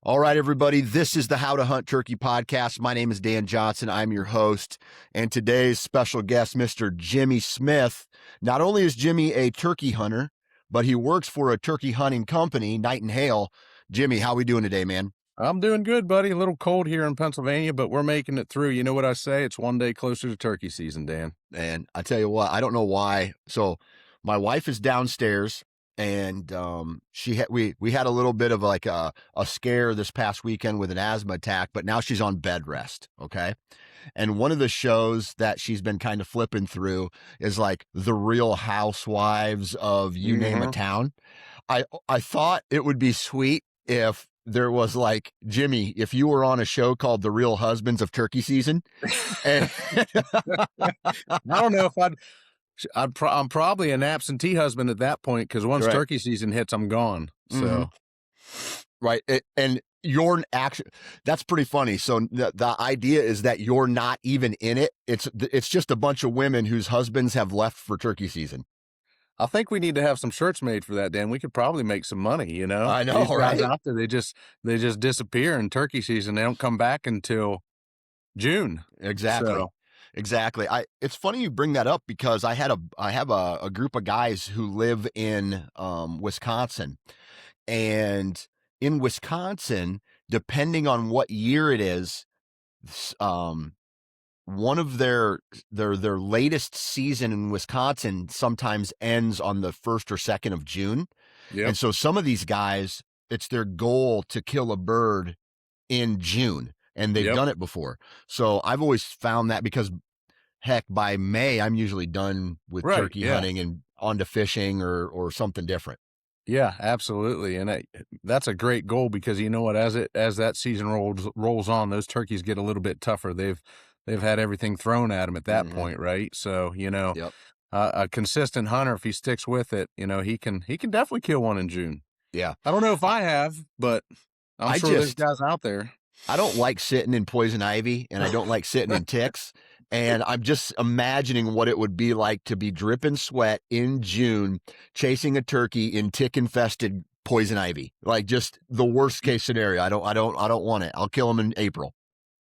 All right, everybody, this is the How to Hunt Turkey podcast. My name is Dan Johnson. I'm your host. And today's special guest, Mr. Jimmy Smith. Not only is Jimmy a turkey hunter, but he works for a turkey hunting company, Night and Hail. Jimmy, how we doing today, man? I'm doing good, buddy. A little cold here in Pennsylvania, but we're making it through. You know what I say? It's one day closer to turkey season, Dan. And I tell you what, I don't know why. So my wife is downstairs, and we had a little bit of like a scare this past weekend with an asthma attack, but now she's on bed rest. Okay. And one of the shows that she's been kind of flipping through is like the Real Housewives of you name a town. I thought it would be sweet if there was like, Jimmy, if you were on a show called The Real Husbands of Turkey Season. And I don't know if I'm probably an absentee husband at that point, because once Right. turkey season hits, I'm gone. So, right. And you're actually, that's pretty funny. So the idea is that you're not even in it. It's just a bunch of women whose husbands have left for turkey season. I think we need to have some shirts made for that, Dan. We could probably make some money, you know? I know, These guys right? out there, they just disappear in turkey season. They don't come back until June. Exactly. So, Exactly. It's funny you bring that up, because I have a group of guys who live in Wisconsin, and in Wisconsin, depending on what year it is, one of their latest season in Wisconsin sometimes ends on the 1st or 2nd of June. yeah. And so some of these guys, it's their goal to kill a bird in June, and they've done it before. So I've always found that, because heck, by May, I'm usually done with turkey hunting and on to fishing or something different. Yeah, absolutely. And that's a great goal, because you know what, as that season rolls on, those turkeys get a little bit tougher. They've had everything thrown at them at that point, right? So, you know, a consistent hunter, if he sticks with it, you know, he can definitely kill one in June. Yeah. I don't know if I have, but I'm sure there's guys out there. I don't like sitting in poison ivy, and I don't like sitting in ticks. And I'm just imagining what it would be like to be dripping sweat in June, chasing a turkey in tick-infested poison ivy. Like, just the worst case scenario. I don't want it. I'll kill him in April.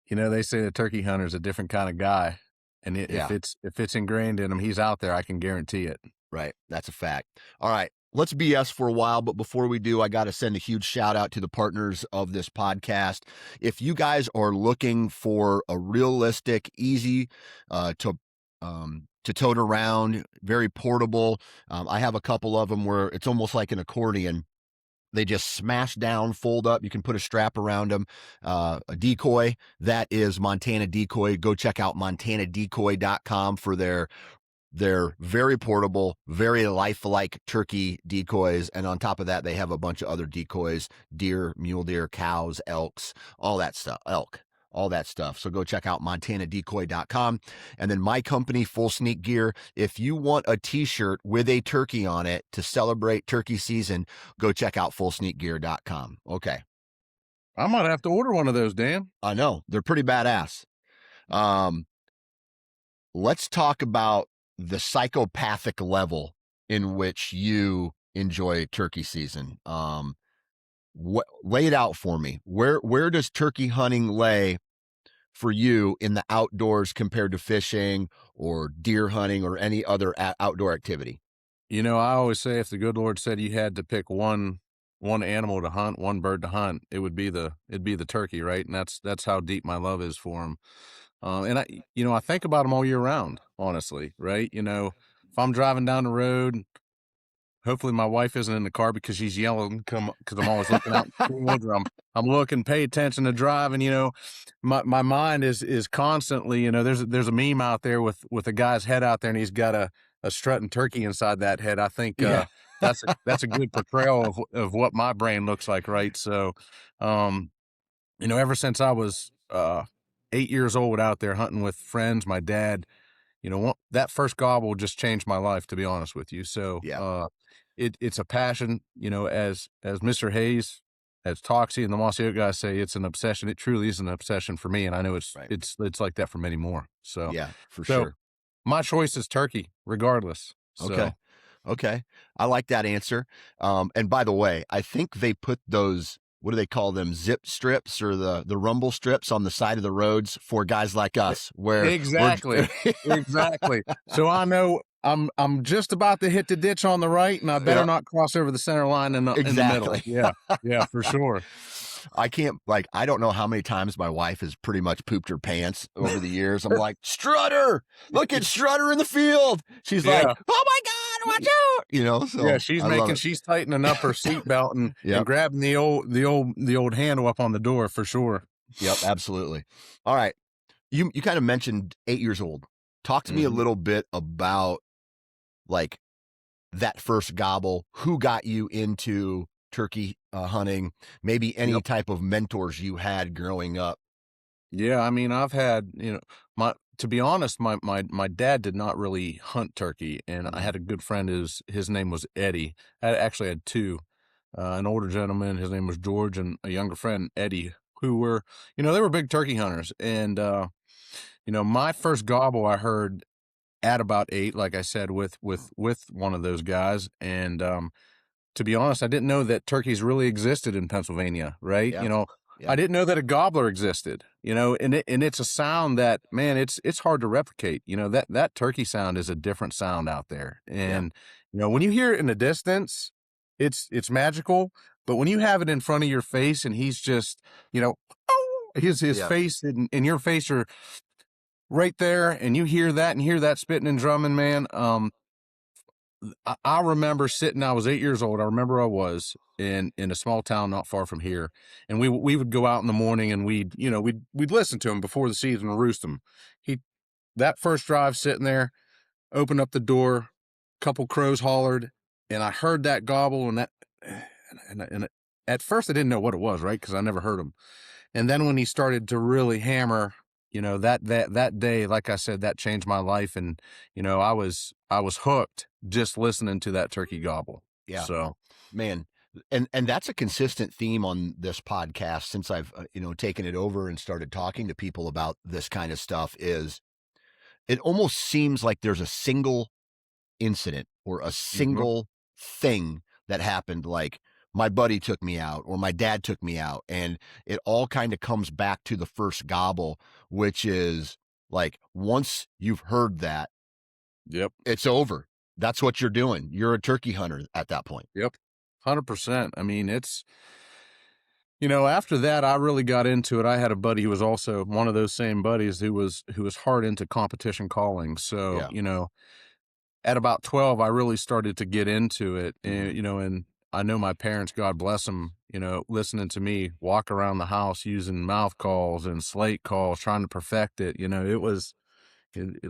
You know, they say the turkey hunter's a different kind of guy, and if it's ingrained in him, he's out there. I can guarantee it. Right. That's a fact. All right. Let's BS for a while, but before we do, I got to send a huge shout out to the partners of this podcast. If you guys are looking for a realistic, easy to tote around, very portable, I have a couple of them where it's almost like an accordion. They just smash down, fold up. You can put a strap around them. A decoy, that is Montana Decoy. Go check out montanadecoy.com for their very portable, very lifelike turkey decoys. And on top of that, they have a bunch of other decoys: deer, mule deer, cows, elks, all that stuff, all that stuff. So go check out montanadecoy.com. And then my company, Full Sneak Gear. If you want a t-shirt with a turkey on it to celebrate turkey season, go check out fullsneakgear.com. Okay. I might have to order one of those, Dan. I know. They're pretty badass. Let's talk about the psychopathic level in which you enjoy turkey season. Lay it out for me. Where does turkey hunting lay for you in the outdoors compared to fishing or deer hunting or any other outdoor activity? You know, I always say, if the good Lord said you had to pick one animal to hunt, one bird to hunt, it'd be the turkey, right? And that's how deep my love is for him. And I think about them all year round, honestly, right? You know, if I'm driving down the road, hopefully my wife isn't in the car because she's yelling, because I'm always looking out. I'm looking, pay attention to driving. You know, my mind is constantly, you know, there's a meme out there with a guy's head out there, and he's got a strutting turkey inside that head. I think that's a good portrayal of what my brain looks like, right? So, you know, ever since I was 8 years old out there hunting with friends, my dad, you know, that first gobble just changed my life, to be honest with you. So, it's a passion, you know, as Mr. Hayes, as Toxie and the Mossy Oak guys say, it's an obsession. It truly is an obsession for me. And I know it's like that for many more. So, yeah, for sure. My choice is turkey, regardless. Okay. I like that answer. And by the way, I think they put those what do they call them? Zip strips or the rumble strips on the side of the roads for guys like us, where we're Exactly. Exactly. So I know I'm just about to hit the ditch on the right, and I better yeah, not cross over the center line in the middle. exactly. Yeah. Yeah, for sure. I can't, like, I don't know how many times my wife has pretty much pooped her pants over the years. I'm like, Strutter, look at Strutter in the field. She's like, Yeah. oh my God, watch out. Yeah, So I love it. she's tightening up her seat belt and Yep. grabbing the old handle up on the door for sure. Yep. Absolutely. All right. You kind of mentioned 8 years old. Talk to me a Mhm. little bit about like that first gobble, who got you into turkey hunting, maybe any Yep. type of mentors you had growing up. Yeah, I mean, I've had, my to be honest, my dad did not really hunt turkey, and I Mm, had a good friend. His name was Eddie. I actually had two, an older gentleman, his name was George, and a younger friend, Eddie, who were, they were big turkey hunters. And my first gobble I heard at about 8, like I said, with one of those guys. And to be honest, I didn't know that turkeys really existed in Pennsylvania, right? yeah. I Yeah. didn't know that a gobbler existed, and it's a sound that, man, it's hard to replicate. That turkey sound is a different sound out there. Yeah. And when you hear it in the distance, it's magical, but when you have it in front of your face and he's just, his Yeah. face and your face are right there, and you hear that and hear that spitting and drumming, man. I remember sitting. I was 8 years old. I remember I was in a small town not far from here, and we would go out in the morning and we'd listen to him before the season and roost him. He That first drive, sitting there, opened up the door, couple crows hollered, and I heard that gobble and that, and at first I didn't know what it was, right? Because I never heard him. And then when he started to really hammer, that day, like I said, that changed my life. And, I was hooked just listening to that turkey gobble. Yeah. So, Man. And that's a consistent theme on this podcast since I've taken it over and started talking to people about this kind of stuff. Is it almost seems like there's a single incident or a mhm, single thing that happened, like my buddy took me out or my dad took me out, and it all kind of comes back to the first gobble, which is like once you've heard that, yep, it's over. That's what you're doing. You're a turkey hunter at that point. yep, 100%. I mean, after that, I really got into it. I had a buddy who was also one of those same buddies who was hard into competition calling. So, Yeah. at about 12, I really started to get into it. Hmm. And I know my parents, God bless them, listening to me walk around the house using mouth calls and slate calls, trying to perfect it. It was,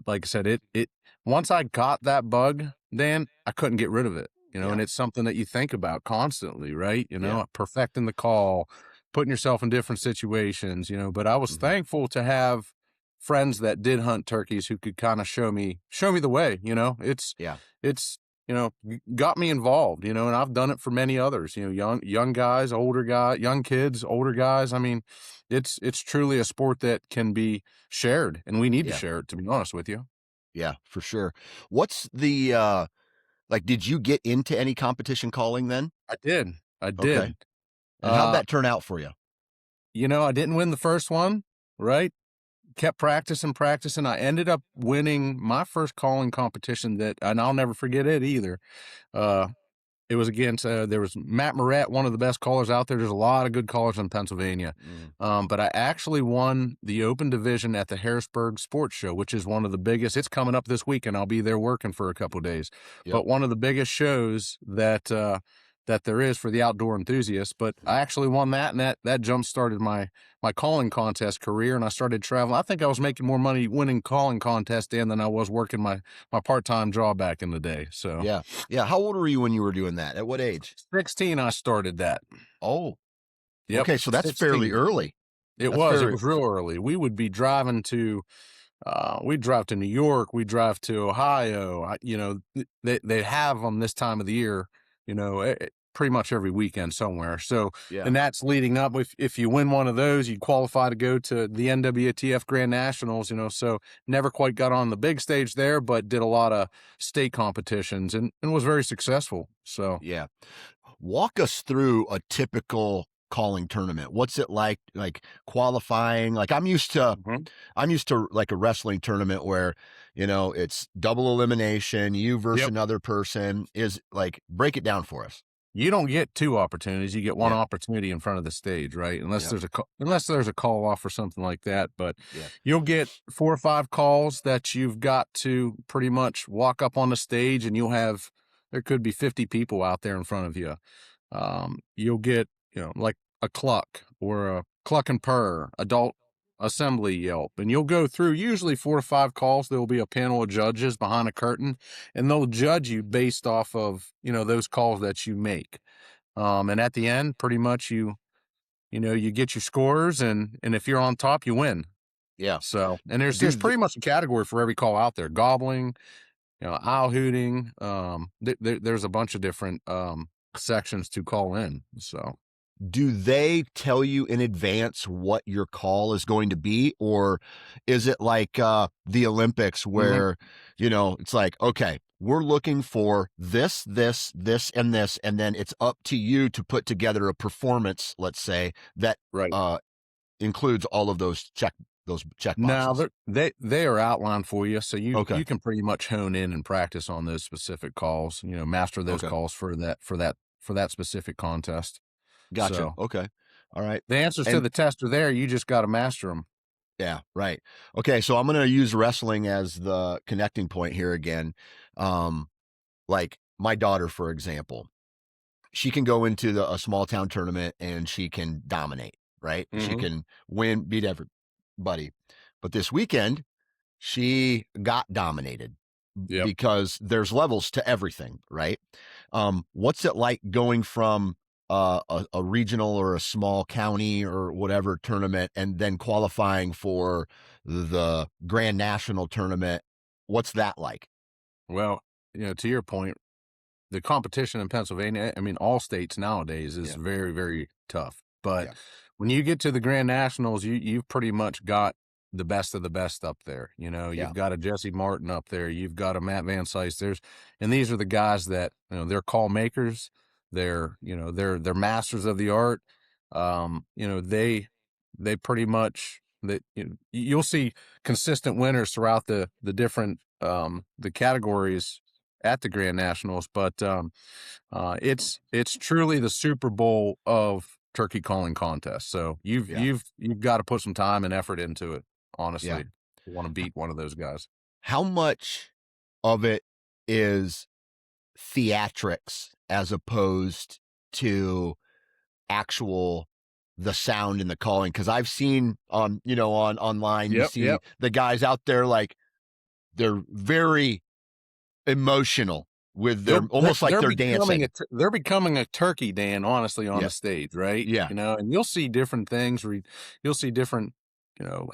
like I said, it, once I got that bug, Dan, I couldn't get rid of it, Yeah. and it's something that you think about constantly, right? Yeah. Perfecting the call, putting yourself in different situations, but I was Hmm. thankful to have friends that did hunt turkeys who could kind of show me the way. Yeah. It's got me involved, and I've done it for many others, young guys, older guys, young kids, older guys. I mean, it's truly a sport that can be shared, and we need to Yeah. share it, to be honest with you. Yeah, for sure. What's the like, did you get into any competition calling then? I did. I Okay. did. And how'd Uh, that turn out for you? I didn't win the first one, right? Kept practicing, practicing. I ended up winning my first calling competition and I'll never forget it either. Uh, It was against, there was Matt Moret, one of the best callers out there. There's a lot of good callers in Pennsylvania. Mm, But I actually won the open division at the Harrisburg Sports Show, which is one of the biggest. It's coming up this weekend. I'll be there working for a couple of days. yep. But one of the biggest shows that there is for the outdoor enthusiasts. But I actually won that, and that jump started my calling contest career, and I started traveling. I think I was making more money winning calling contests then than I was working my part-time job back in the day. So Yeah. Yeah. How old were you when you were doing that? At what age? 16, I started that. Oh, Yep, okay. So that's fairly 16. early. It That's was. It fairly, was real early. We would be driving to, we'd drive to New York. We'd drive to Ohio. They have them this time of the year, pretty much every weekend somewhere. So, yeah. and that's leading up. If you win one of those, you qualify to go to the NWTF Grand Nationals, so never quite got on the big stage there, but did a lot of state competitions and was very successful. So, Yeah. Walk us through a typical calling tournament? What's it like qualifying? Like I'm used to Mhm. like a wrestling tournament where, it's double elimination, you versus Yep. another person. Is like, break it down for us. You don't get 2 opportunities, you get 1 Yeah. opportunity in front of the stage, right? Unless Yeah. there's a call off or something like that, but Yeah. you'll get 4 or 5 calls that you've got to pretty much walk up on the stage, and there could be 50 people out there in front of you. You'll get, like a cluck or a cluck and purr, adult assembly yelp, and you'll go through usually 4 to 5 calls. There will be a panel of judges behind a curtain, and they'll judge you based off of, those calls that you make. And at the end, pretty much you get your scores, and if you're on top, you win. Yeah. So, and there's Do pretty much a category for every call out there. Gobbling, owl hooting. There's a bunch of different sections to call in. So do they tell you in advance what your call is going to be, or is it like the Olympics Mhm. where it's like, okay, we're looking for this and this, and then it's up to you to put together a performance, let's say, that Right. includes all of those check Now boxes. they are outlined for you, so Okay. you can pretty much hone in and practice on those specific calls. Master those Okay. calls for that specific contest. Gotcha. So Okay. All right. the answers to And the test are there. You just got to master them. yeah, right. Okay, so I'm going to use wrestling as the connecting point here again. Like my daughter, for example, she can go into a small town tournament and she can dominate, right? She Hmm. can win, beat everybody. But this weekend, she got dominated Yep. because there's levels to everything, right? What's it like going from a regional or a small county or whatever tournament and then qualifying for the grand national tournament? What's that like? Well, to your point, the competition in Pennsylvania, I mean, all states nowadays is Yeah, very, very tough. But yeah, when you get to the Grand Nationals, you've pretty much got the best of the best up there. yeah, You've got a Jesse Martin up there, you've got a Matt Van Sice. And these are the guys that they're call makers. They're masters of the art. They pretty much that you'll see consistent winners throughout the different the categories at the Grand Nationals, but it's truly the Super Bowl of turkey calling contests. So you've yeah, you've you've got to put some time and effort into it. yeah. Honestly, you want to beat one of those guys. How much of it is theatrics as opposed to actual the sound and the calling? Because I've seen on online, you Yep, see yep. the guys out there, like they're very emotional with their, almost like they're dancing. They're becoming a turkey, Dan, honestly, on Yeah, the stage, right? yeah, And you'll see different things where you'll see different,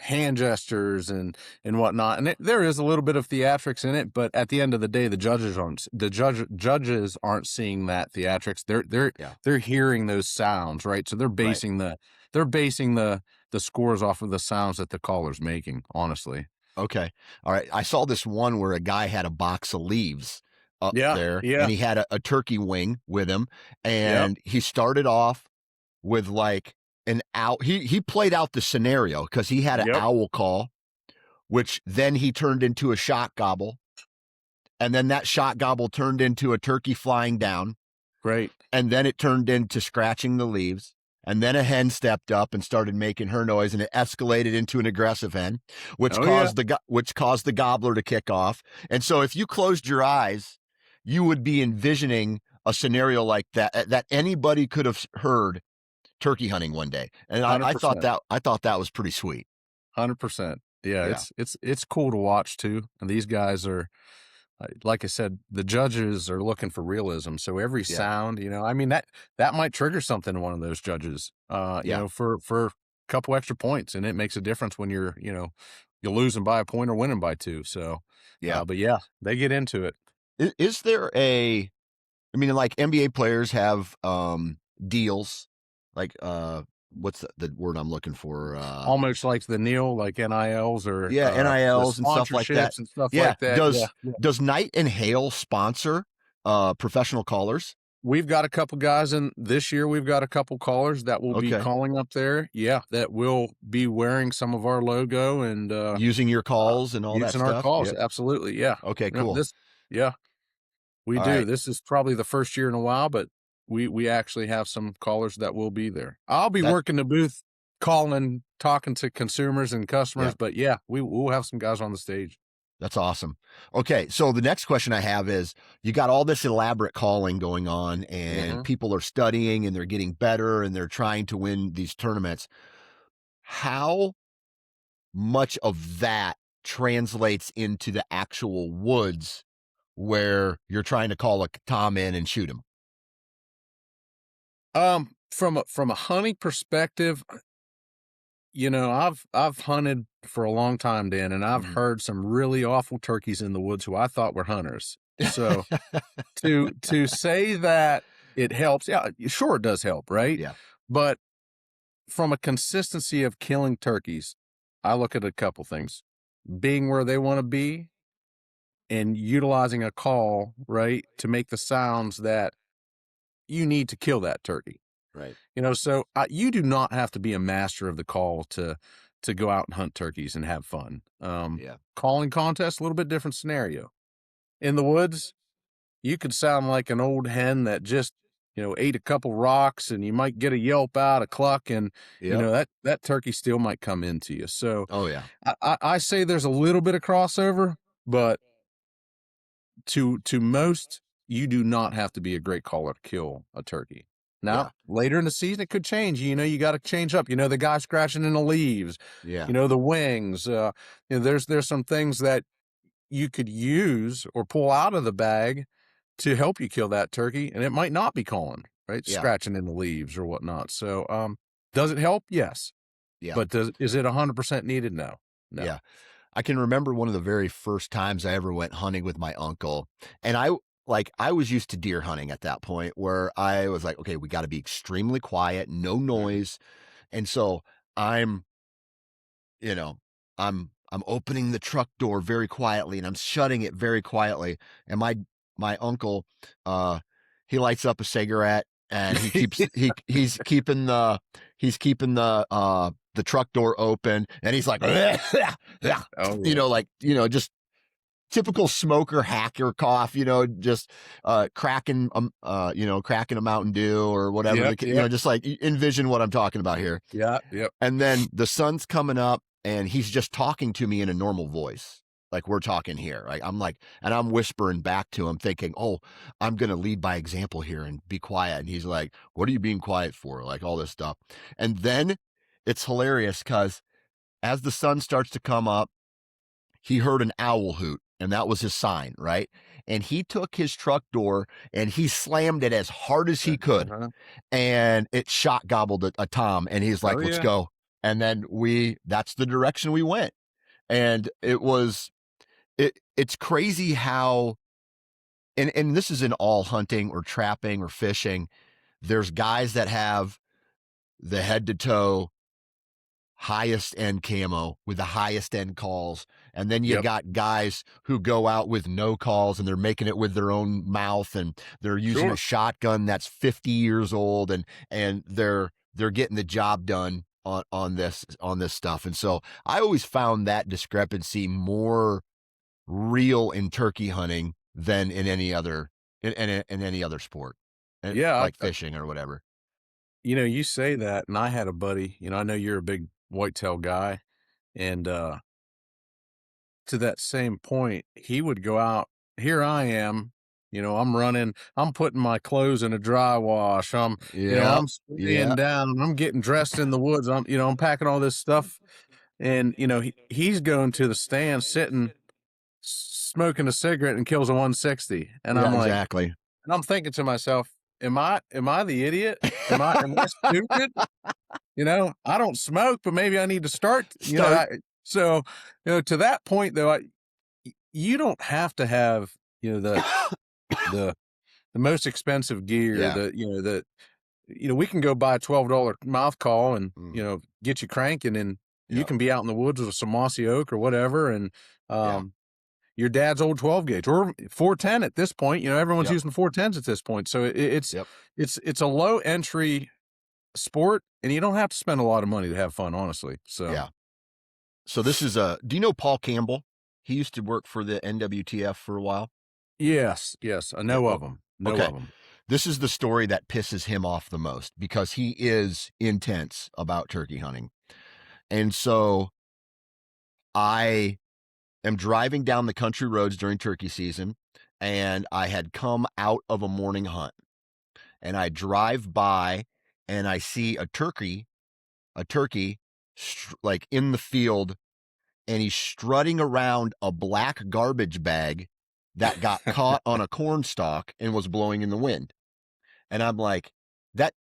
hand gestures and whatnot. And there is a little bit of theatrics in it, but at the end of the day, the judges aren't seeing that theatrics. yeah. They're hearing those sounds, right? So Right. they're basing the scores off of the sounds that the caller's making, honestly. Okay. All right. I saw this one where a guy had a box of leaves up Yeah, there and yeah. he had a turkey wing with him. Yep, And he started off with like an owl. He played out the scenario because he had an yep. owl call, which then he turned into a shot gobble. And then that shot gobble turned into a turkey flying down. Great. And then it turned into scratching the leaves. And then a hen stepped up and started making her noise, and it escalated into an aggressive hen, which Oh, yeah. caused the gobbler to kick off. And so, if you closed your eyes, you would be envisioning a scenario like that anybody could have heard turkey hunting one day. And I thought 100%. that was pretty sweet. 100%. Yeah, Yeah, it's cool to watch too. And these guys are, like I said, the judges are looking for realism. So every yeah, sound, I mean that might trigger something in one of those judges. yeah, For a couple extra points, and it makes a difference when you're losing by a point or winning by 2. So, yeah. but yeah, they get into it. Is there I mean, like NBA players have deals, like what's the word I'm looking for? Almost like the Neil, like NILs or Yeah, the NILs and stuff like that. sponsorships and stuff Yeah, like that. Yeah. does Night and Hail sponsor professional callers? we've got a couple guys in this year. We've got a couple callers that will be Okay. calling up there. Yeah, that will be wearing some of our logo and Using your calls and all that using our stuff? calls. Yeah. Absolutely. Yeah. Okay, No, cool. yeah, we All do. right. This is probably the first year in a while, but we actually have some callers that will be there. I'll be That working the booth, calling, talking to consumers and yeah, customers, but yeah, we'll have some guys on the stage. that's awesome. Okay, so the next question I have is you got all this elaborate calling going on and Hmm. people are studying and they're getting better and they're trying to win these tournaments. How much of that translates into the actual woods where you're trying to call a tom in and shoot him? From a hunting perspective, I've hunted for a long time, Dan, and I've Mhm. heard some really awful turkeys in the woods who I thought were hunters. So to say that it helps, yeah, sure it does help, right? Yeah, But from a consistency of killing turkeys, I look at a couple things. Being where they want to be and utilizing a call, right, to make the sounds that you need to kill that turkey. right. So you do not have to be a master of the call to go out and hunt turkeys and have fun. Yeah, Calling contest, a little bit different scenario. In the woods, you could sound like an old hen that just ate a couple rocks, and you might get a yelp out, a cluck, and yep. that turkey still might come into you. So Oh, yeah, I say there's a little bit of crossover, but to most, you do not have to be a great caller to kill a turkey. Now, yeah, later in the season, it could change. You got to change up. The guy scratching in the leaves. yeah, The wings. There's some things that you could use or pull out of the bag to help you kill that turkey, and it might not be calling, right? yeah, Scratching in the leaves or whatnot. So, does it help? Yes, yeah, but is it 100% needed? No, no. yeah. I can remember one of the very first times I ever went hunting with my uncle. And I was used to deer hunting at that point where I was like, okay, we got to be extremely quiet, no Mhm. noise. And so I'm, you know, I'm opening the truck door very quietly and I'm shutting it very quietly. And my uncle, uh, he lights up a cigarette and he's keeping the truck door open and he's like, Oh yeah. just typical smoker hacker cough, just cracking a Mountain Dew or whatever Yep. Yep. just like envision what I'm talking about here. Yeah. Yep. And then the sun's coming up and he's just talking to me in a normal voice. Like we're talking here. Like and I'm whispering back to him thinking, oh, I'm going to lead by example here and be quiet. And he's like, what are you being quiet for? Like all this stuff. And then it's hilarious because as the sun starts to come up, he heard an owl hoot and that was his sign, right? And he took his truck door and he slammed it as hard as he could Uh-huh. and it shot gobbled a tom and he's Oh like, let's yeah. go. And then that's the direction we went. And it's crazy how, and this is in all hunting or trapping or fishing. There's guys that have the head to toe highest end camo with the highest end calls. And then you Yep. got guys who go out with no calls and they're making it with their own mouth and they're using a Sure. shotgun that's 50 years old and they're getting the job done on this stuff. And so I always found that discrepancy more real in turkey hunting than in any other in any other sport. Yeah. Like fishing or whatever. You say that, and I had a buddy. I know you're a big whitetail guy, and to that same point, he would go out. Here I am. I'm running. I'm putting my clothes in a dry wash. Yeah. I'm spraying Yeah. down. I'm getting dressed in the woods. I'm packing all this stuff, and he's going to the stand, sitting, smoking a cigarette, and kills a 160. And Yeah, I'm like, exactly. and I'm thinking to myself, am I the idiot? Am I stupid? I don't smoke, but maybe I need to start. Start. So to that point though, you don't have to have the the most expensive gear. Yeah. We can go buy a $12 mouth call and Mm, get you cranking, and you yeah. can be out in the woods with some mossy oak or whatever, and Yeah. um, your dad's old 12 gauge or 410 at this point. Everyone's Yep. using 410s at this point. So Yep. it's a low entry sport, and you don't have to spend a lot of money to have fun, honestly. So Yeah. So this is do you know Paul Campbell? He used to work for the NWTF for a while. yes, I know Oh, of them. Know okay. of them. This is the story that pisses him off the most because he is intense about turkey hunting. And so I am driving down the country roads during turkey season, and I had come out of a morning hunt, and I drive by and I see a turkey like in the field, and he's strutting around a black garbage bag that got caught on a corn stalk and was blowing in the wind. And I'm like, that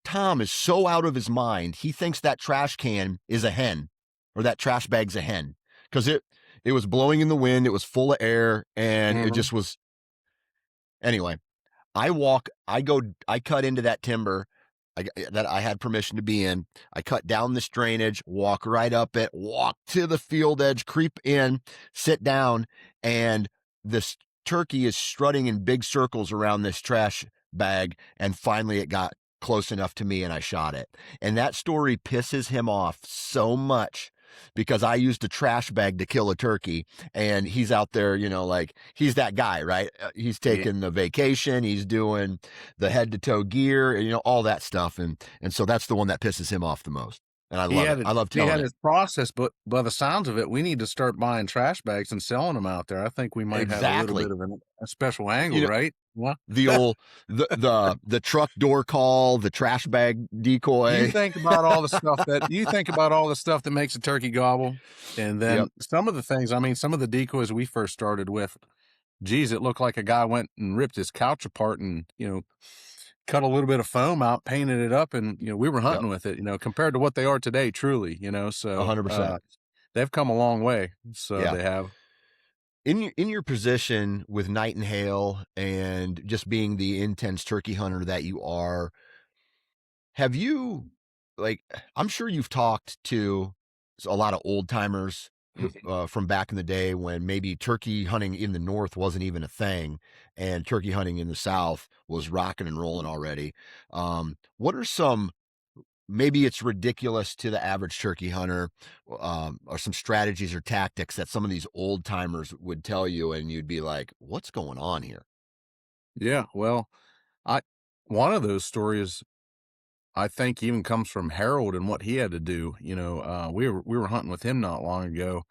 Tom is so out of his mind. He thinks that trash can is a hen, or that trash bag's a hen, because it was blowing in the wind. It was full of air, and it Mhm. just was. Anyway, I cut into that timber that I had permission to be in. I cut down this drainage, walk right up it, walk to the field edge, creep in, sit down, and this turkey is strutting in big circles around this trash bag. And finally, it got close enough to me and I shot it. And that story pisses him off so much because I used a trash bag to kill a turkey, and he's out there, like he's that guy, right? He's Yeah. taking the vacation, he's doing the head to toe gear, all that stuff. And so that's the one that pisses him off the most. And I He love it. had it I love he telling had it. his process, but by the sounds of it, we need to start buying trash bags and selling them out there. I think we might have a little bit Exactly. of a special angle, You know, right? Well, the old the truck door call, the trash bag you decoy. think about all the stuff that makes a turkey gobble, and Yep. then some of the things, some of the decoys we first started with, geez, it looked like a guy went and ripped his couch apart and, cut a little bit of foam out, painted it up, and, we were Yep. hunting with it, compared to what they are today, truly, so, 100%. they've come a long way. So Yeah. they have. In your position with Night and Hail and just being the intense turkey hunter that you are, have you, like, I'm sure you've talked to a lot of old timers who, from back in the day when maybe turkey hunting in the North wasn't even a thing and turkey hunting in the South was rocking and rolling already. What are some, maybe it's ridiculous to the average turkey hunter, or some strategies or tactics that some of these old timers would tell you, and you'd be like, what's going on here? Yeah, well, I one of those stories I think even comes from Harold and what he had to do. We were hunting with him not long ago,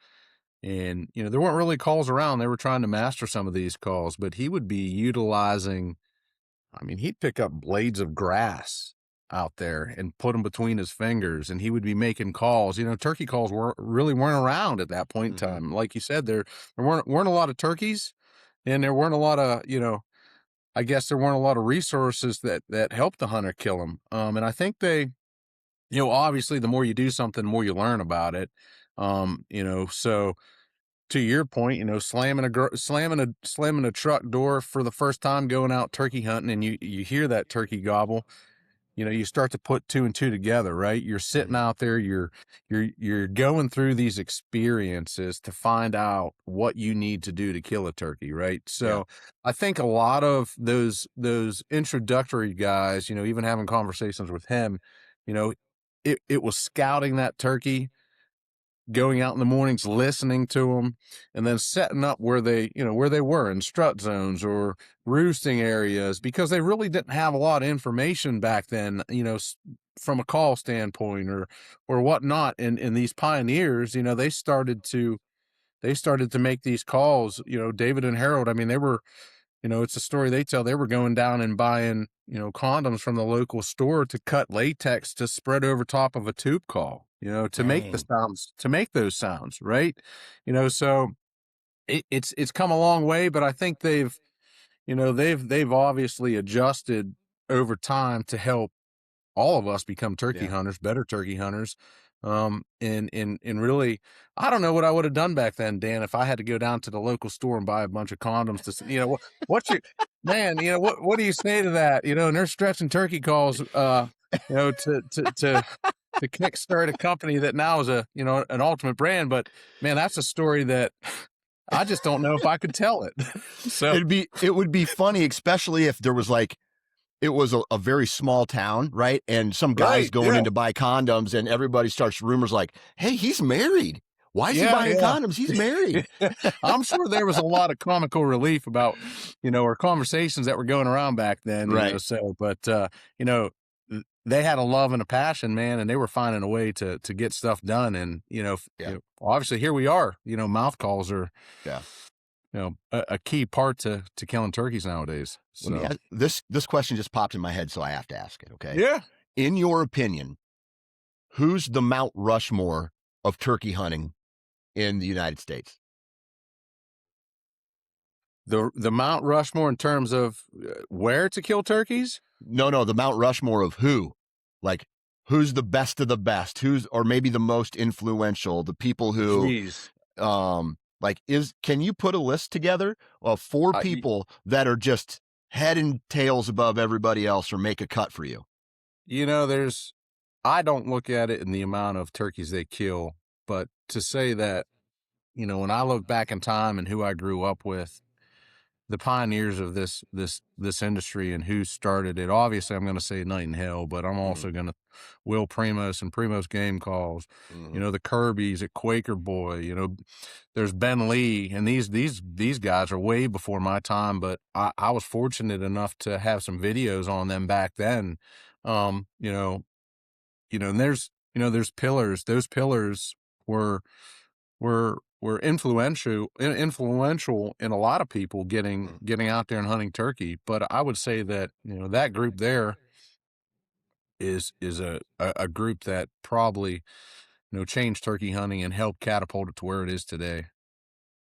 and there weren't really calls around. They were trying to master some of these calls, but he would be utilizing. He'd pick up blades of grass out there and put them between his fingers, and he would be making calls. Turkey calls weren't around at that point in Mm-hmm. time. Like you said, there weren't a lot of turkeys, and there weren't a lot of I guess there weren't a lot of resources that helped the hunter kill them. And I think they, obviously the more you do something, the more you learn about it. So to your point, slamming a truck door for the first time going out turkey hunting, and you hear that turkey gobble. You start to put two and two together, right? You're sitting Mm-hmm. out there, you're going through these experiences to find out what you need to do to kill a turkey, right? Yeah. So I think a lot of those introductory guys, even having conversations with him, you know, it was scouting that turkey, going out in the mornings, listening to them, and then setting up where they were in strut zones or roosting areas, because they really didn't have a lot of information back then, from a call standpoint or whatnot. And these pioneers, they started to make these calls. David and Harold, they were, it's a story they tell. They were going down and buying, condoms from the local store to cut latex to spread over top of a tube call, to make the Dang. sounds, to make those sounds, right? So it's come a long way, but I think they've obviously adjusted over time to help all of us become turkey Yeah. hunters, better turkey hunters. And really, I don't know what I would have done back then, Dan, if I had to go down to the local store and buy a bunch of condoms what's your man, what do you say to that? And they're stretching turkey calls, to kickstart a company that now is an ultimate brand. But man, that's a story that I just don't know if I could tell it. So it would be funny, especially if there was like it was a very small town, right? And some guys right, going yeah, in to buy condoms, and everybody starts rumors like, "Hey, he's married. Why is he yeah, buying yeah. condoms? He's married." I'm sure there was a lot of comical relief about, or conversations that were going around back then, Right. so, but, they had a love and a passion, man, and they were finding a way to get stuff done. And, Yeah. obviously here we are, mouth calls are, Yeah. a key part to killing turkeys nowadays. Let me So, ask this question just popped in my head, so I have to ask it. Okay. yeah. In your opinion, who's the Mount Rushmore of turkey hunting in the United States? The Mount Rushmore in terms of where to kill turkeys? No, the Mount Rushmore of who? Like, who's the best of the best? Who's, or maybe the most influential? The people who, Jeez. like, can you put a list together of four Y people that are just head and tails above everybody else, or make a cut for you? there's I don't look at it in the amount of turkeys they kill, but to say that, when I look back in time and who I grew up with, the pioneers of this industry and who started it. Obviously, I'm going to say Night and Hell, but I'm Mm, also going to Will Primos and Primos Game Calls. mhm, The Kirbys at Quaker Boy. There's Ben Lee, and these guys are way before my time. But I was fortunate enough to have some videos on them back then. Um, you know, and there's pillars. Those pillars were were influential in a lot of people mm. getting out there and hunting turkey. But I would say that that group there is a group that probably changed turkey hunting and helped catapult it to where it is today.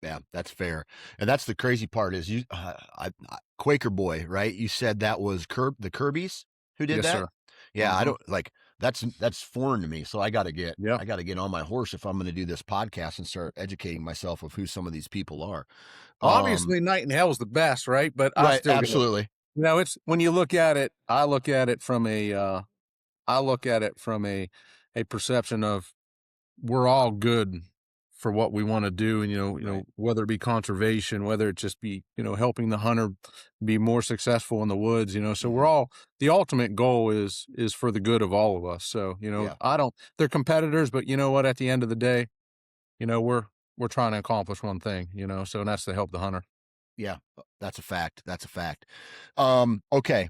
Yeah, that's fair. And that's the crazy part is Quaker Boy, right? You said that was the Kirby's who did Yes, that? sir. Yeah, I Hmm. don't like that's foreign to me. So Yeah. I got to get on my horse if I'm going to do this podcast and start educating myself of who some of these people are. Um, Obviously, Night and Hell is the best, right? But I right, still get absolutely. it's when you look at it. I look at it from a perception of we're all good for what we want to do. And, Right. whether it be conservation, whether it just be, helping the hunter be more successful in the woods, so we're Hmm. all, the ultimate goal is for the good of all of us. So, Yeah. they're competitors, but you know what, at the end of the day, we're trying to accomplish one thing, so that's to help the hunter. Yeah, that's a fact. That's a fact. Okay.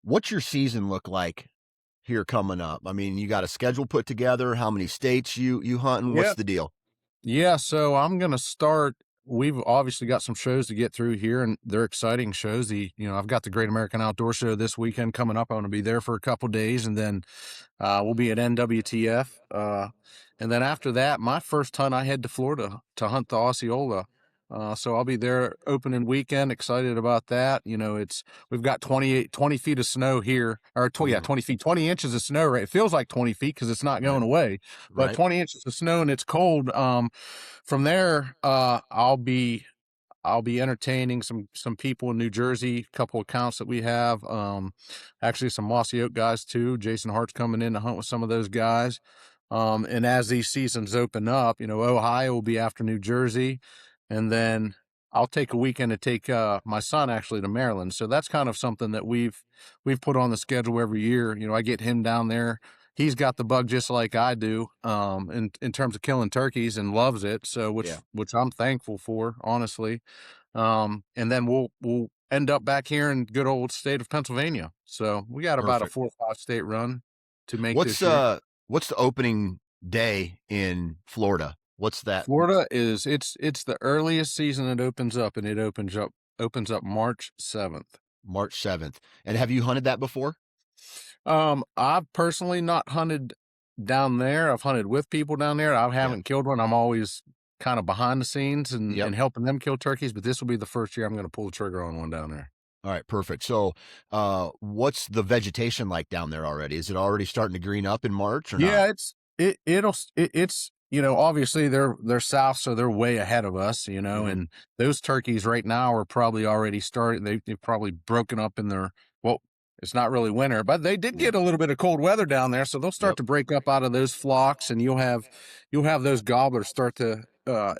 What's your season look like here coming up? I mean, you got a schedule put together, how many states you hunting? What's Yeah. the deal? Yeah, so I'm gonna start. We've obviously got some shows to get through here, and they're exciting shows. I've got the Great American Outdoor Show this weekend coming up. I'm gonna be there for a couple days, and then we'll be at NWTF. And then after that, my first hunt, I head to Florida to hunt the Osceola. So I'll be there opening weekend. Excited about that. We've got 20 feet of snow here, or Mhm. 20 feet, 20 inches of snow. Right, it feels like 20 feet because it's not Right. going away, but Right. 20 inches of snow and it's cold. From there, I'll be entertaining some people in New Jersey, a couple accounts that we have. Actually some Mossy Oak guys too. Jason Hart's coming in to hunt with some of those guys. And as these seasons open up, Ohio will be after New Jersey. And then I'll take a weekend to take my son actually to Maryland. So that's kind of something that we've put on the schedule every year. I get him down there. He's got the bug just like I do, in terms of killing turkeys, and loves it. So Yeah. which I'm thankful for, honestly. And then we'll end up back here in good old state of Pennsylvania. So we got about a Perfect. 4 or 5 state run to make What's this year. uh what's the opening day in Florida? What's that? Florida it's the earliest season it opens up, and it opens up March 7th. March 7th. And have you hunted that before? I've personally not hunted down there. I've hunted with people down there. I Yeah. haven't killed one. I'm always kind of behind the scenes and, Yep. and helping them kill turkeys, but this will be the first year I'm going to pull the trigger on one down there. All right, perfect. So, what's the vegetation like down there already? Is it already starting to green up in March or not? Yeah, it's obviously they're south, so they're way ahead of us, Mhm. and those turkeys right now are probably already started. They've probably broken up in their, well, it's not really winter, but they did Yeah. get a little bit of cold weather down there, so they'll start Yep. to break up out of those flocks, and you'll have those gobblers start to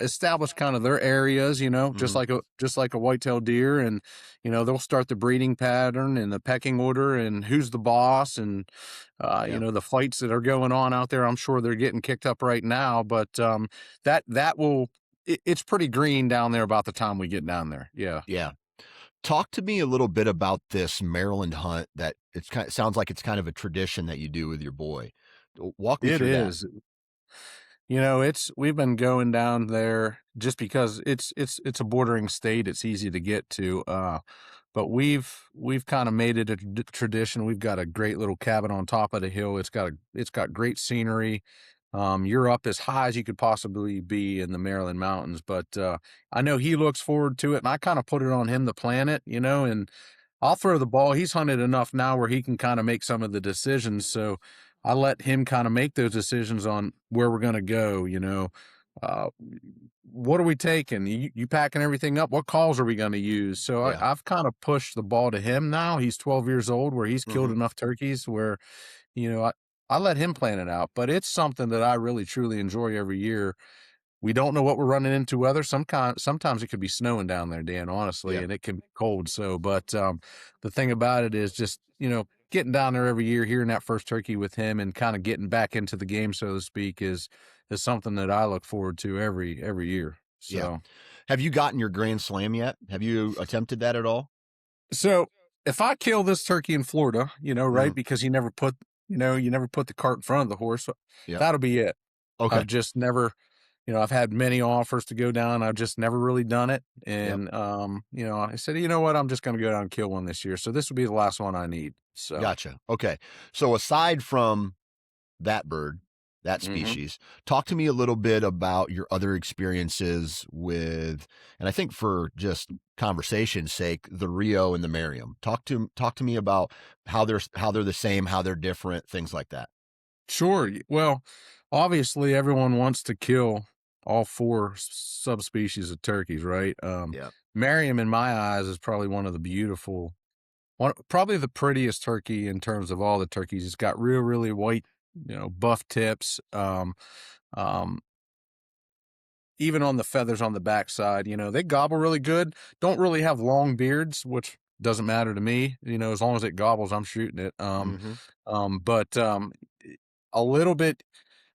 establish kind of their areas, just Mhm. like a white-tailed deer, and they'll start the breeding pattern and the pecking order and who's the boss, and Yeah. the fights that are going on out there. I'm sure they're getting kicked up right now, but that will it's pretty green down there about the time we get down there. Yeah, Yeah. Talk to me a little bit about this Maryland hunt that sounds like it's kind of a tradition that you do with your boy. Walk me it through that. is. It's we've been going down there just because it's a bordering state. It's easy to get to. But we've kind of made it a tradition. We've got a great little cabin on top of the hill. It's got great scenery. You're up as high as you could possibly be in the Maryland mountains, but I know he looks forward to it, and I kind of put it on him to plan it, and I'll throw the ball. He's hunted enough now where he can kind of make some of the decisions. So I let him kind of make those decisions on where we're going to go. Uh, what are we taking? You packing everything up? What calls are we going to use? So Yeah. I've kind of pushed the ball to him now. He's 12 years old, where he's killed Mhm. enough turkeys where, you know, I, I let him plan it out. But it's something that I really truly enjoy every year. We don't know what we're running into weather. Sometimes it could be snowing down there, Dan, honestly, Yeah. and it can be cold. So, but the thing about it is just, getting down there every year, hearing that first turkey with him and kind of getting back into the game, so to speak, is something that I look forward to every year. Yeah. So Have you gotten your grand slam yet? Have you attempted that at all? so if I kill this turkey in Florida, right, Mhm. because you never put the cart in front of the horse, Yep. that'll be it. Okay. I've just never I've had many offers to go down. I've just never really done it. Yep. And, I said, you know what? I'm just going to go down and kill one this year. So this will be the last one I need. So, Gotcha. Okay. So aside from that bird, that mhm. species, talk to me a little bit about your other experiences with, and I think for just conversation's sake, the Rio and the Merriam. Talk to me about how they're the same, how they're different, things like that. Sure. Well, obviously, everyone wants to kill all four subspecies of turkeys, right? Yeah. Merriam, in my eyes, is probably probably the prettiest turkey in terms of all the turkeys. It's got real, really white, buff tips. Um, Even on the feathers on the backside, they gobble really good. Don't really have long beards, which doesn't matter to me. As long as it gobbles, I'm shooting it. Mhm. But a little bit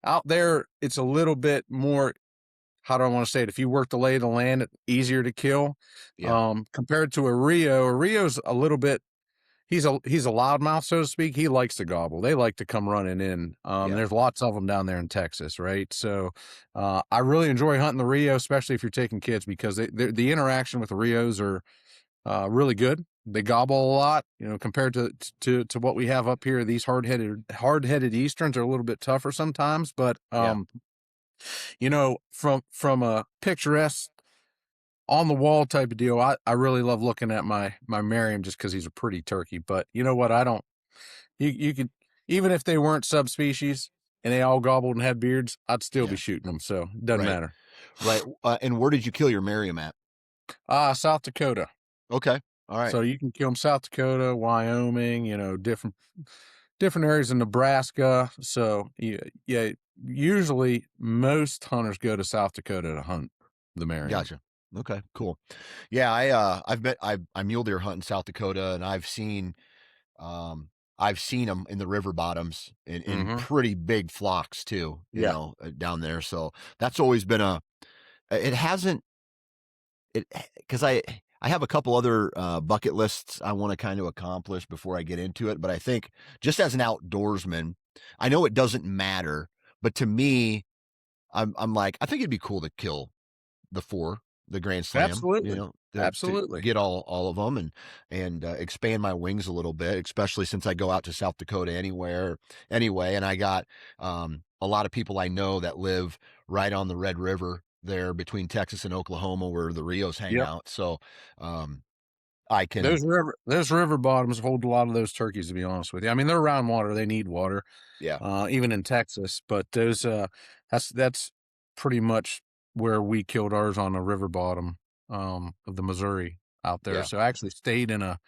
out there, it's a little bit more. How do I want to say it? If you work the lay of the land, it's easier to kill. Yeah. Compared to a Rio. A Rio's a little bit. He's a loudmouth, so to speak. He likes to gobble. They like to come running in. Yeah. There's lots of them down there in Texas, right? So I really enjoy hunting the Rio, especially if you're taking kids, because the interaction with the Rios are really good. They gobble a lot, compared to what we have up here. These hard headed Easterns are a little bit tougher sometimes, but Yeah. from a picturesque on the wall type of deal, I really love looking at my Merriam just because he's a pretty turkey. But you know what? I don't. You could, even if they weren't subspecies and they all gobbled and had beards, I'd still be Yeah. shooting them. So it doesn't Right. matter. Right. And where did you kill your Merriam at? South Dakota. Okay. All right. So you can kill them South Dakota, Wyoming, different areas in Nebraska. So yeah, usually most hunters go to South Dakota to hunt the Merriam. Gotcha. Okay, cool. Yeah, I mule deer hunt in South Dakota, and I've seen them in the river bottoms in Hmm. pretty big flocks too, Yeah, down there. So that's always been it hasn't it because I have a couple other bucket lists I want to kind of accomplish before I get into it, but I think just as an outdoorsman, I know it doesn't matter, but to me, I'm like I think it'd be cool to kill the 4, the Grand Slam, absolutely, to absolutely. get all of them and expand my wings a little bit, especially since I go out to South Dakota anyway, and I got, a lot of people I know that live right on the Red River there between Texas and Oklahoma where the Rios hang Yep. out, so, I can Those river bottoms hold a lot of those turkeys, to be honest with you. I mean, they're around water, they need water, yeah, even in Texas, but that's pretty much where we killed ours, on a river bottom, of the Missouri out there. yeah, So I actually stayed in a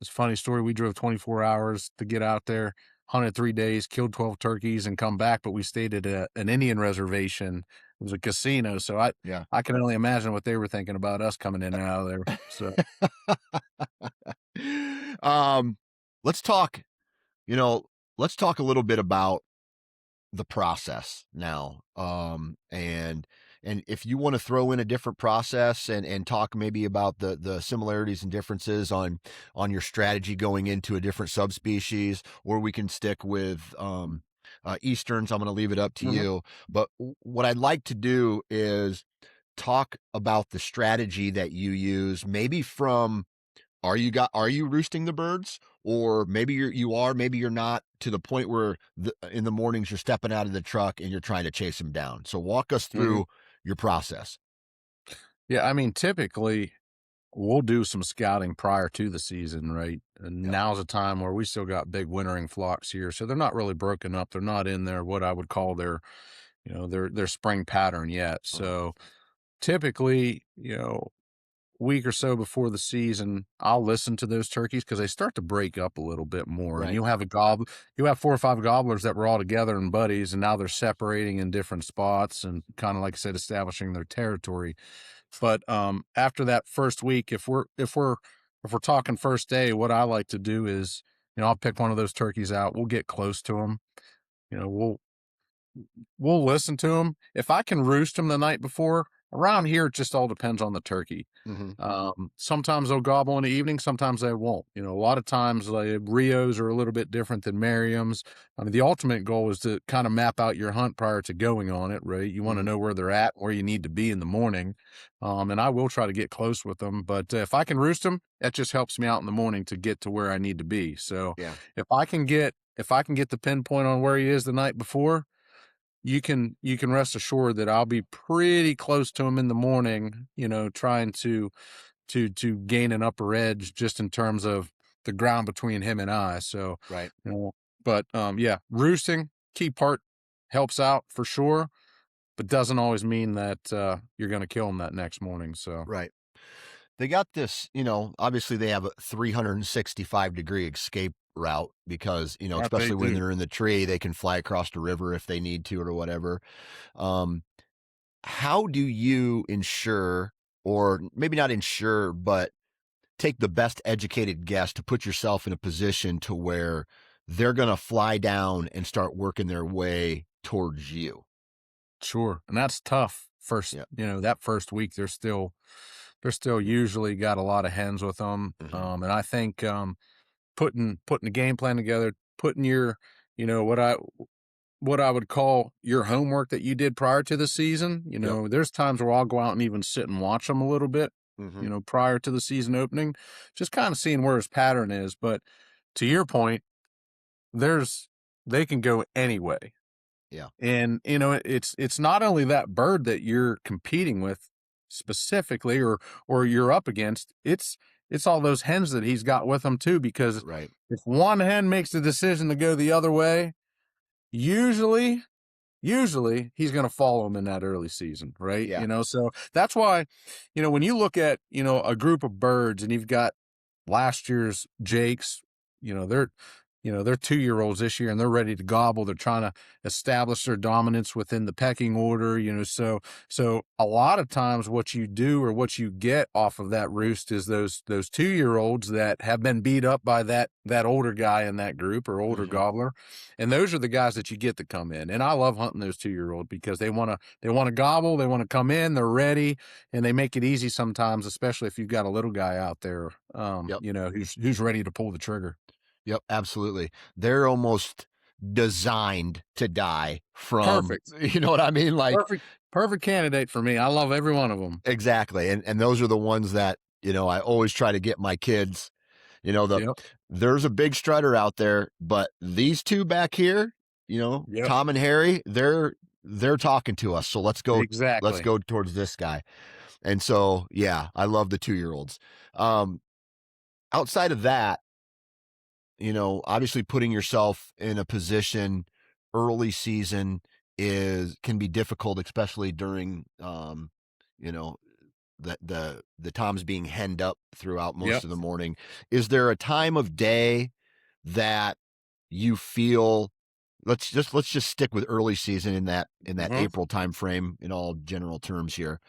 it's a funny story. We drove 24 hours to get out there, hunted 3 days, killed 12 turkeys and come back, but we stayed at an Indian reservation was a casino. So I Yeah. I can only imagine what they were thinking about us coming in and out of there. So um, let's talk, you know, let's talk a little bit about the process now. And if you want to throw in a different process and talk maybe about the similarities and differences on your strategy going into a different subspecies, or we can stick with Easterns, I'm going to leave it up to mhm, you. But what I'd like to do is talk about the strategy that you use, maybe from are you roosting the birds? Or maybe you are, maybe you're not, to the point where in the mornings you're stepping out of the truck and you're trying to chase them down. So walk us mhm. through your process. Yeah, I mean, typically we'll do some scouting prior to the season, right? And Yep. now's a time where we still got big wintering flocks here, so they're not really broken up. They're not in their what I would call their, their spring pattern yet. Uh-huh. So typically, week or so before the season, I'll listen to those turkeys because they start to break up a little bit more. And Right. you have 4 or 5 gobblers that were all together and buddies, and now they're separating in different spots and kind of like I said, establishing their territory. But after that first week, if we're talking first day, what I like to do is, I'll pick one of those turkeys out. We'll get close to them. You know, we'll listen to them. If I can roost them the night before, around here, it just all depends on the turkey. Mm-hmm. Sometimes they'll gobble in the evening, sometimes they won't. A lot of times, like Rios are a little bit different than Merriams. I mean, the ultimate goal is to kind of map out your hunt prior to going on it, right? You want to Mm-hmm. know where they're at, where you need to be in the morning. And I will try to get close with them, but if I can roost them, that just helps me out in the morning to get to where I need to be. So Yeah. if I can get the pinpoint on where he is the night before, you can rest assured that I'll be pretty close to him in the morning, trying to gain an upper edge just in terms of the ground between him and I. So, Right. you know, but yeah, roosting key part helps out for sure, but doesn't always mean that you're going to kill him that next morning. So, Right. They got this, obviously they have a 365-degree escape route because, that they especially when do. they're in the tree, they can fly across the river if they need to or whatever. Um, how do you ensure, or maybe not ensure, but take the best educated guess to put yourself in a position to where they're going to fly down and start working their way towards you? Sure, and that's tough. First, Yeah. that first week, they're still usually got a lot of hens with them, Hmm. and I think putting a game plan together, putting your, what I would call your homework that you did prior to the season. Yep. There's times where I'll go out and even sit and watch them a little bit, Hmm. prior to the season opening, just kind of seeing where his pattern is. But to your point, there's they can go anyway. Yeah. And it's not only that bird that you're competing with specifically or you're up against, it's all those hens that he's got with him too, because Right. if one hen makes the decision to go the other way, usually usually he's going to follow him in that early season, right? Yeah. So that's why, when you look at, a group of birds and you've got last year's Jakes, you know, they're they're 2-year-olds this year and they're ready to gobble. They're trying to establish their dominance within the pecking order, so a lot of times what you do or what you get off of that roost is those 2-year-olds that have been beat up by that older guy in that group or older Hmm. gobbler. And those are the guys that you get to come in. And I love hunting those 2-year-old because they want to gobble, they want to come in, they're ready, and they make it easy sometimes, especially if you've got a little guy out there, Yep. who's ready to pull the trigger. Yep. Absolutely. They're almost designed to die from, Perfect. you know what I mean? Like, Perfect candidate for me. I love every one of them. exactly. And those are the ones that, I always try to get my kids, Yep. there's a big strutter out there, but these two back here, Yep. Tom and Harry, they're talking to us. So let's Exactly. go towards this guy. And so, yeah, I love the 2-year-olds. Um, outside of that, obviously putting yourself in a position early season can be difficult, especially during, you know, the toms being henned up throughout most Yep. of the morning. Is there a time of day that you feel let's just stick with early season in that Mhm. April time frame in all general terms here.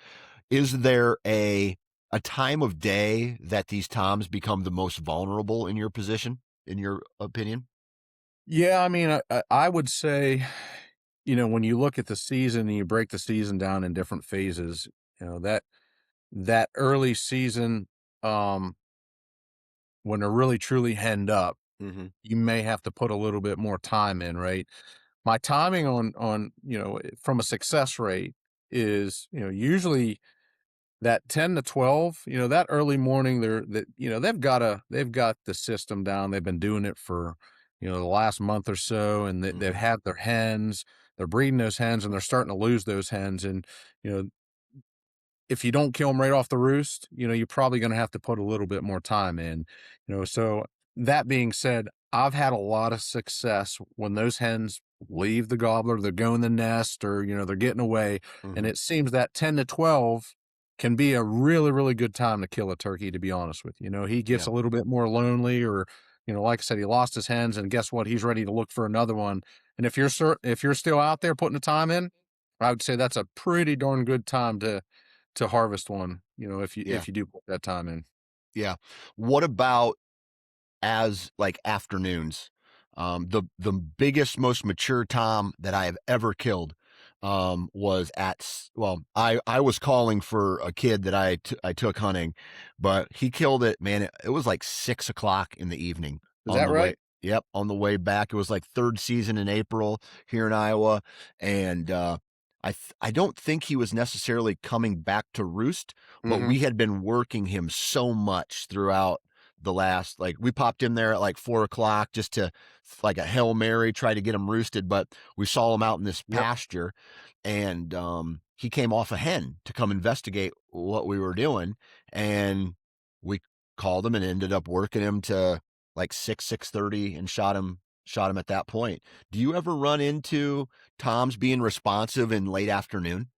Is there a time of day that these toms become the most vulnerable in your position, in your opinion? Yeah, I mean, I would say, when you look at the season and you break the season down in different phases, that early season, um, when they're really truly henned up, Mhm. you may have to put a little bit more time in, right? My timing on, from a success rate is, usually that 10 to 12, that early morning, they've got the system down. They've been doing it for, the last month or so, and they've Mhm. had their hens, they're breeding those hens, and they're starting to lose those hens. And, you know, if you don't kill them right off the roost, you're probably going to have to put a little bit more time in, so that being said, I've had a lot of success when those hens leave the gobbler, they're going the nest, or, they're getting away. And Mhm. it seems that 10 to 12 can be a really, really good time to kill a turkey, to be honest with you. He gets Yeah. a little bit more lonely, or, like I said, he lost his hens, and guess what? He's ready to look for another one. And if you're still out there putting the time in, I would say that's a pretty darn good time to harvest one, Yeah. if you do put that time in. Yeah. What about as like afternoons? The biggest, most mature tom that I have ever killed was well, I was calling for a kid that I took hunting, but he killed it. Man, it was like 6 o'clock in the evening Is on that the way. right? Yep, on the way back. It was like third season in April here in Iowa, and I don't think he was necessarily coming back to roost, but Mhm. we had been working him so much throughout the last, like, we popped in there at like 4 o'clock just to, like, a Hail Mary, try to get him roosted, but we saw him out in this Yep. pasture, and he came off a hen to come investigate what we were doing, and we called him and ended up working him to like 6:30 and shot him at that point. Do you ever run into toms being responsive in late afternoon?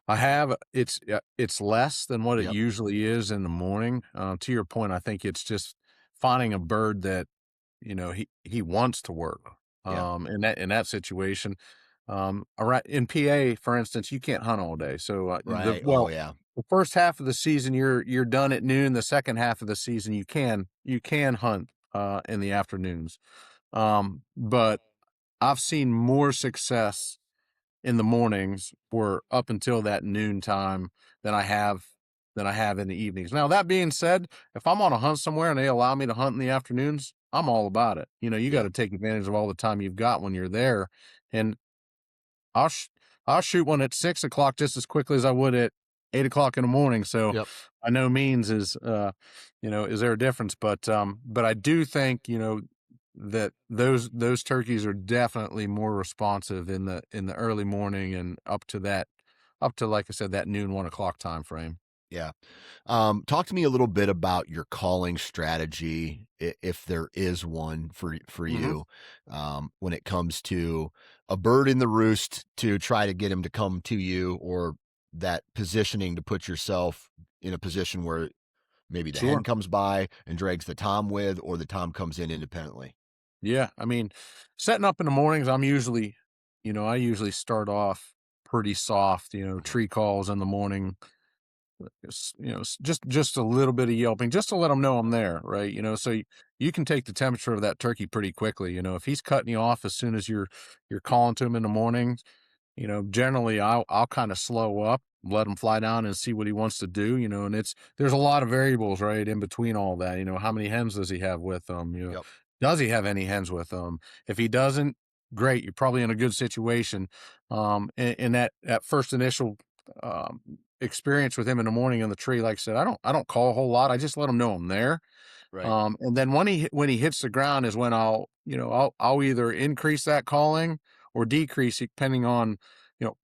I have. It's less than what it Yep. usually is in the morning. To your point, I think it's just finding a bird that, he wants to work, Yeah. in that situation. Around in PA, for instance, you can't hunt all day. So, Right. Oh yeah. the first half of the season, you're done at noon. The second half of the season, you can hunt, in the afternoons. But I've seen more success in the mornings or up until that noon time than I have in the evenings. Now, that being said, if I'm on a hunt somewhere and they allow me to hunt in the afternoons, I'm all about it. You got Yeah. to take advantage of all the time you've got when you're there. And I'll sh- I'll shoot one at 6 o'clock just as quickly as I would at 8 o'clock in the morning. So Yep. by no means is there a difference, but I do think, that those turkeys are definitely more responsive in the early morning and up to, like I said, that noon 1 o'clock time frame. Yeah. Talk to me a little bit about your calling strategy, if there is one for Hmm. you, when it comes to a bird in the roost to try to get him to come to you, or that positioning to put yourself in a position where maybe the hen Sure. comes by and drags the tom with, or the tom comes in independently. Yeah. I mean, setting up in the mornings, I usually start off pretty soft, Mhm. tree calls in the morning, just a little bit of yelping, just to let them know I'm there, right? So you can take the temperature of that turkey pretty quickly. If he's cutting you off as soon as you're calling to him in the morning, generally I'll kind of slow up, let him fly down and see what he wants to do, and there's a lot of variables, right, in between all that. How many hens does he have with him? Yep. Does he have any hens with him? If he doesn't, great, you're probably in a good situation. In that first initial experience with him in the morning in the tree, like I said, I don't call a whole lot. I just let him know I'm there. Right. And then when he hits the ground is when I'll either increase that calling or decrease it, depending on,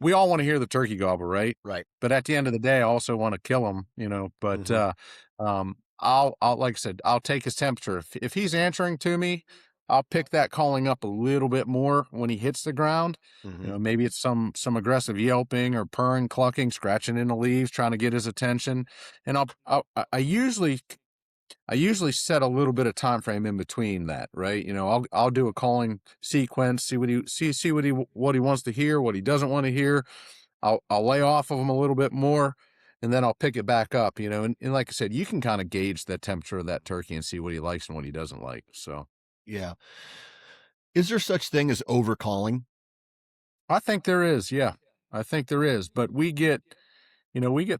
we all want to hear the turkey gobble, right? Right. But at the end of the day, I also want to kill him, but Hmm. I'll like I said, I'll take his temperature. If he's answering to me, I'll pick that calling up a little bit more when he hits the ground. Hmm. Maybe it's some aggressive yelping or purring, clucking, scratching in the leaves, trying to get his attention. And I usually I usually set a little bit of time frame in between that, right? I'll do a calling sequence, see what he wants to hear, what he doesn't want to hear. I'll lay off of him a little bit more, and then I'll pick it back up. And like I said, you can kind of gauge the temperature of that turkey and see what he likes and what he doesn't like. So Yeah. Is there such thing as overcalling? I think there is, yeah, I think there is. But we get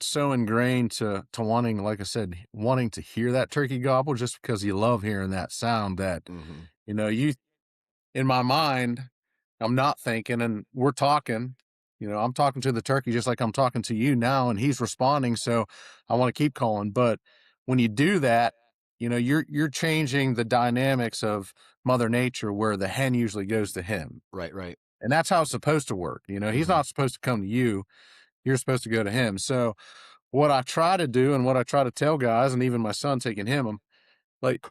so ingrained to wanting, like I said, wanting to hear that turkey gobble just because you love hearing that sound that Mhm. you in my mind, I'm not thinking, and we're talking. I'm talking to the turkey just like I'm talking to you now, and he's responding. So I want to keep calling. But when you do that, you're changing the dynamics of Mother Nature, where the hen usually goes to him, Right, right. and that's how it's supposed to work. He's Mhm. not supposed to come to you. You're supposed to go to him. So what I try to do, and what I try to tell guys, and even my son taking him, I'm like,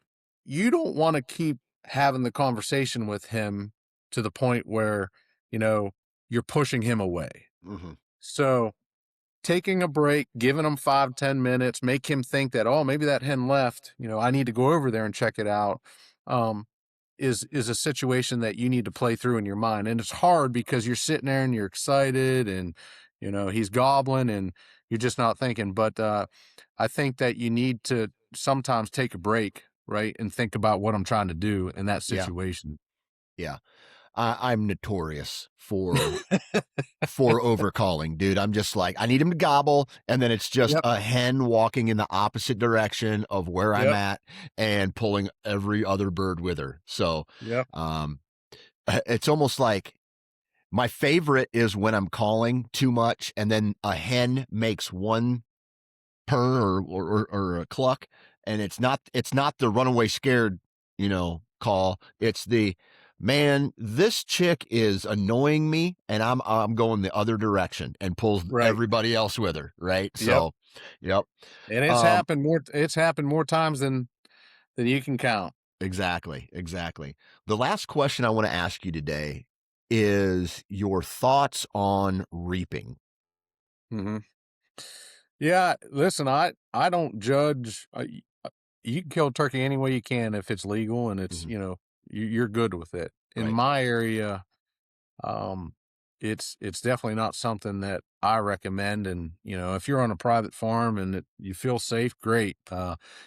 you don't want to keep having the conversation with him to the point where, you know, you're pushing him away. Mhm. So taking a break, giving him 5, 10 minutes, make him think that, oh, maybe that hen left, I need to go over there and check it out. Um, is a situation that you need to play through in your mind. And it's hard because you're sitting there and you're excited and, he's gobbling and you're just not thinking. But I think that you need to sometimes take a break, right? And think about what I'm trying to do in that Yeah, situation. yeah. I'm notorious for overcalling, dude. I'm just like, I need him to gobble, and then it's just Yep. a hen walking in the opposite direction of where I'm Yep. at and pulling every other bird with her. So, Yep. um, it's almost like my favorite is when I'm calling too much and then a hen makes one purr or a cluck, and it's not the runaway scared, call. It's the man, this chick is annoying me, and I'm going the other direction and pulls Right. everybody else with her, right? Yep. So, yep. And Um, it's happened more times than you can count. exactly, exactly. The last question I want to ask you today is your thoughts on reaping. Hmm. Yeah, listen, I don't judge. You can kill a turkey any way you can if it's legal and it's Mhm. you're good with it. In Right. my area, um, it's definitely not something that I recommend. And if you're on a private farm and you feel safe, great.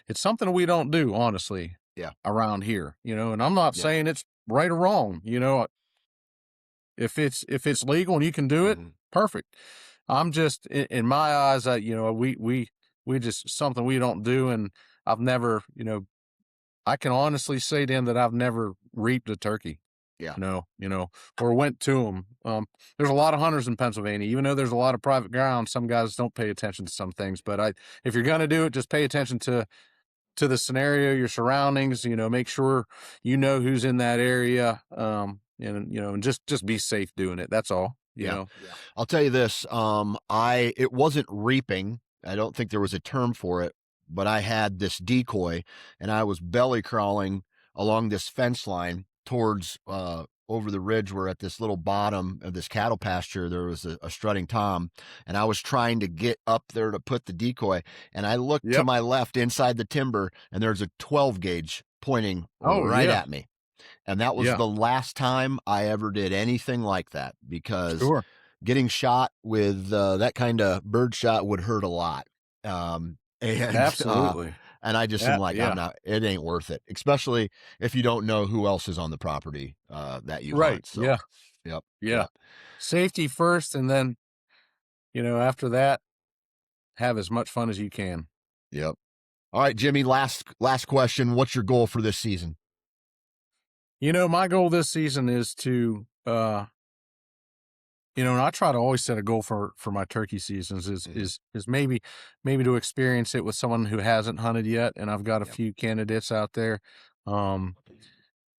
It's something we don't do honestly Yeah. around here. And I'm not Yeah. saying it's right or wrong. If it's legal and you can do it, Mhm. perfect. I'm just in my eyes, we just something we don't do, and I've never, I can honestly say then that I've never reaped a turkey, Yeah. or went to them. There's a lot of hunters in Pennsylvania, even though there's a lot of private ground. Some guys don't pay attention to some things, but if you're gonna do it, just pay attention to the scenario, your surroundings, make sure you know who's in that area. And just be safe doing it. That's all, Yeah. I'll tell you this, it wasn't reaping. I don't think there was a term for it, but I had this decoy and I was belly crawling along this fence line towards over the ridge where at this little bottom of this cattle pasture there was a strutting tom, and I was trying to get up there to put the decoy, and I looked to Yep. my left inside the timber and there's a 12 gauge pointing Oh, right yeah. at me. And that was Yeah. the last time I ever did anything like that, because Sure. getting shot with that kind of bird shot would hurt a lot. Um, and Absolutely. and I just am Yeah. like, I'm Yeah. not. It ain't worth it, especially if you don't know who else is on the property that you Right. hunt. So, Yeah. yep, Yeah. yep, Safety first, and then after that, have as much fun as you can. yep. All right, Jimmy. Last question. What's your goal for this season? My goal this season is to and I try to always set a goal for my turkey seasons is Hmm. is is maybe to experience it with someone who hasn't hunted yet, and I've got a Yep. few candidates out there. Um,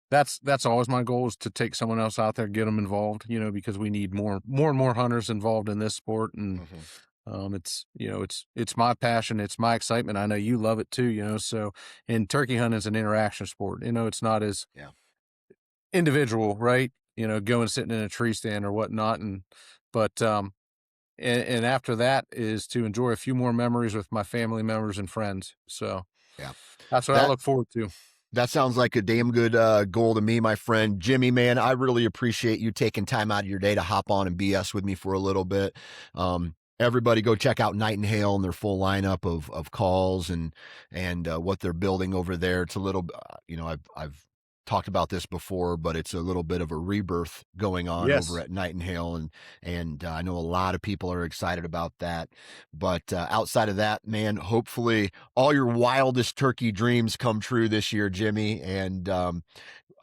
that's always my goal, is to take someone else out there, get them involved. Because we need more and more hunters involved in this sport, and Hmm. it's my passion, it's my excitement. I know you love it too. So, and turkey hunting is an interaction sport. It's not as Yeah. individual, right? Going sitting in a tree stand or whatnot, but and after that is to enjoy a few more memories with my family members and friends. So Yeah. That's what I That look forward to. That sounds like a damn good goal to me, my friend. Jimmy, man, I really appreciate you taking time out of your day to hop on and BS with me for a little bit. Everybody go check out Nightingale and their full lineup of calls and what they're building over there. It's a little, I've talked about this before, but it's a little bit of a rebirth going on over Yes. at Nightingale, and I know a lot of people are excited about that. But outside of that, man, hopefully all your wildest turkey dreams come true this year, Jimmy, and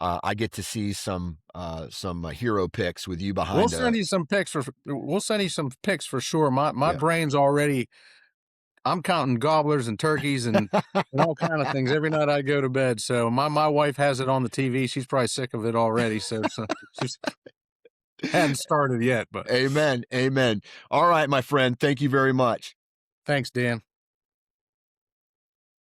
I get to see some hero pics with you We'll behind send you some pics for sure. My yeah. brain's already, I'm counting gobblers and turkeys and all kind of things every night I go to bed. So my wife has it on the TV. She's probably sick of it already. So she's hadn't started yet, but Amen. Amen. All right, my friend. Thank you very much. thanks, Dan.